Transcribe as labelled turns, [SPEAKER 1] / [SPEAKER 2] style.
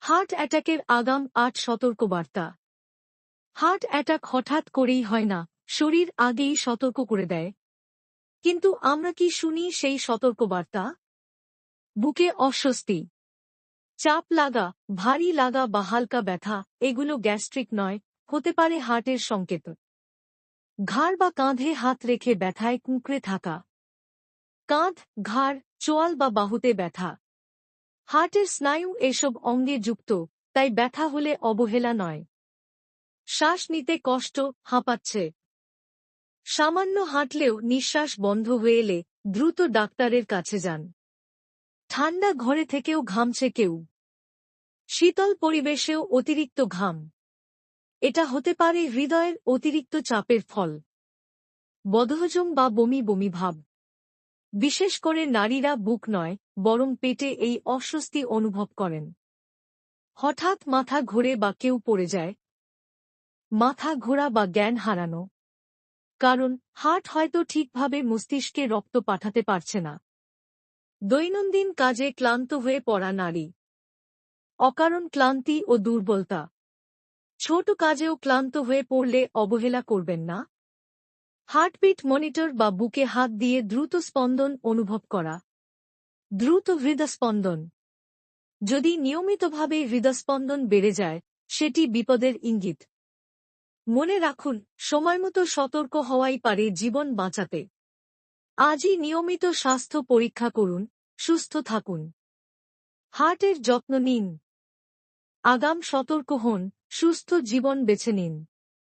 [SPEAKER 1] Heart অ্যাটাকের আগাম ৮ সতর্কবার্তা। হার্ট অ্যাটাক হঠাৎ করেই হয় না, শরীর আগেই সতর্ক করে দেয়। কিন্তু আমরা কি শুনি সেই সতর্কবার্তা? বুকে অস্বস্তি, চাপ লাগা, ভারী লাগা বা হালকা ব্যথা, এগুলো গ্যাস্ট্রিক নয়, হতে পারে হার্টের সংকেত। ঘাড় বা কাঁধে হাত রেখে ব্যথায় কুঁকড়ে থাকা, কাঁধ, ঘাড়, চোয়াল বা বাহুতে ব্যথা। হার্টের স্নায়ু এসব অঙ্গে যুক্ত, তাই ব্যথা হলে অবহেলা নয়। শ্বাস নিতে কষ্ট, হাঁপাচ্ছে, সামান্য হাঁটলেও নিঃশ্বাস বন্ধ হয়ে এলে দ্রুত ডাক্তারের কাছে যান। ঠান্ডা ঘরে থেকেও ঘামছে কেউ, শীতল পরিবেশেও অতিরিক্ত ঘাম, এটা হতে পারে হৃদয়ের অতিরিক্ত চাপের ফল। বদহজম বা বমি বমি ভাব, বিশেষ করে নারীরা বুক নয় বরং পেটে এই অস্বস্তি অনুভব করেন। হঠাৎ মাথা ঘোরে বা কেউ পড়ে যায়, মাথা ঘোরা বা জ্ঞান হারানো, কারণ হার্ট হয়তো ঠিকভাবে মস্তিষ্কে রক্ত পাঠাতে পারছে না। দৈনন্দিন কাজে ক্লান্ত হয়ে পড়া নারী, অকারণ ক্লান্তি ও দুর্বলতা, ছোট কাজেও ক্লান্ত হয়ে পড়লে অবহেলা করবেন না। হার্টবিট মনিটর বা বুকে হাত দিয়ে দ্রুত স্পন্দন অনুভব করা, দ্রুত হৃদস্পন্দন। যদি নিয়মিতভাবে হৃদস্পন্দন বেড়ে যায়, সেটি বিপদের ইঙ্গিত। মনে রাখুন, সময়মতো সতর্ক হওয়াই পারে জীবন বাঁচাতে। আজই নিয়মিত স্বাস্থ্য পরীক্ষা করুন, সুস্থ থাকুন। হার্টের যত্ন নিন, আগাম সতর্ক হন, সুস্থ জীবন বেছে নিন।